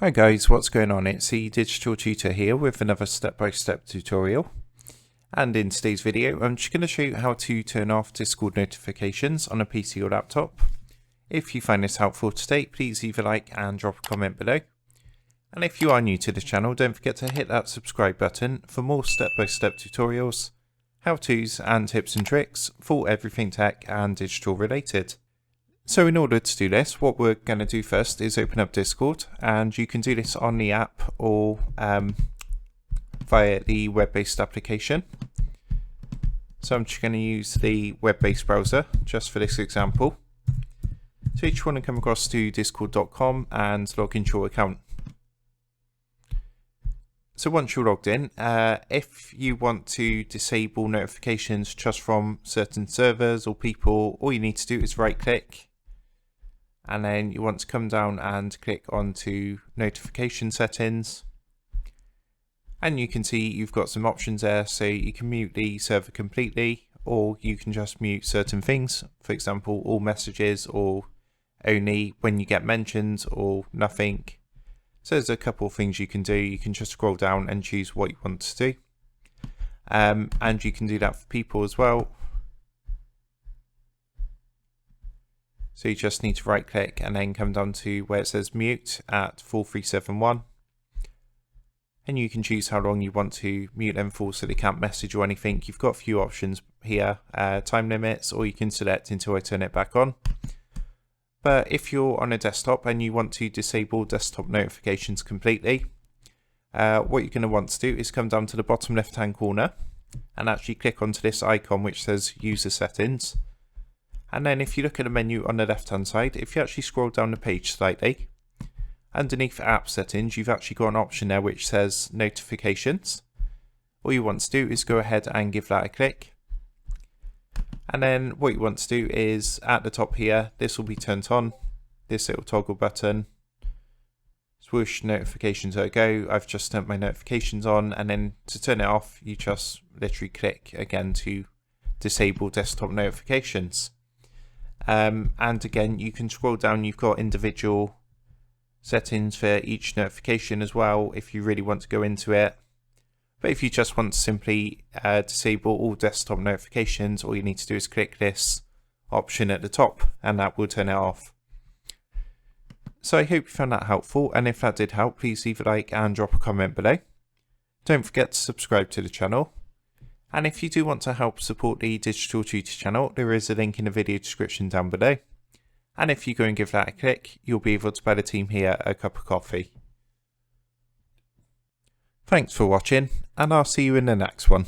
Hi guys, what's going on? It's the Digital Tutor here with another step-by-step tutorial. And in today's video, I'm just going to show you how to turn off Discord notifications on a PC or laptop. If you find this helpful today, please leave a like and drop a comment below. And if you are new to the channel, don't forget to hit that subscribe button for more step-by-step tutorials, how-tos and tips and tricks for everything tech and digital related. So in order to do this, what we're going to do first is open up Discord, and you can do this on the app or via the web-based application. So I'm just going to use the web-based browser just for this example. So you just want to come across to discord.com and log into your account. So once you're logged in, if you want to disable notifications just from certain servers or people, all you need to do is right click. And then you want to come down and click onto notification settings. And you can see you've got some options there. So you can mute the server completely, or you can just mute certain things. For example, all messages, or only when you get mentioned, or nothing. So there's a couple of things you can do. You can just scroll down and choose what you want to do. And you can do that for people as well. So you just need to right click and then come down to where it says mute at 4371. And you can choose how long you want to mute them for so they can't message or anything. You've got a few options here, time limits, or you can select until I turn it back on. But if you're on a desktop and you want to disable desktop notifications completely, what you're going to want to do is come down to the bottom left hand corner and actually click onto this icon which says user settings. And then if you look at the menu on the left hand side, if you actually scroll down the page slightly, underneath app settings, you've actually got an option there which says notifications. All you want to do is go ahead and give that a click. And then what you want to do is at the top here, this will be turned on, this little toggle button, swoosh notifications there go. I've just turned my notifications on, and then to turn it off, you just literally click again to disable desktop notifications. And again, you can scroll down, you've got individual settings for each notification as well if you really want to go into it. But if you just want to simply disable all desktop notifications, all you need to do is click this option at the top and that will turn it off. So I hope you found that helpful, and if that did help, please leave a like and drop a comment below. Don't forget to subscribe to the channel. And if you do want to help support the Digital Tutor channel, there is a link in the video description down below. And if you go and give that a click, you'll be able to buy the team here a cup of coffee. Thanks for watching, and I'll see you in the next one.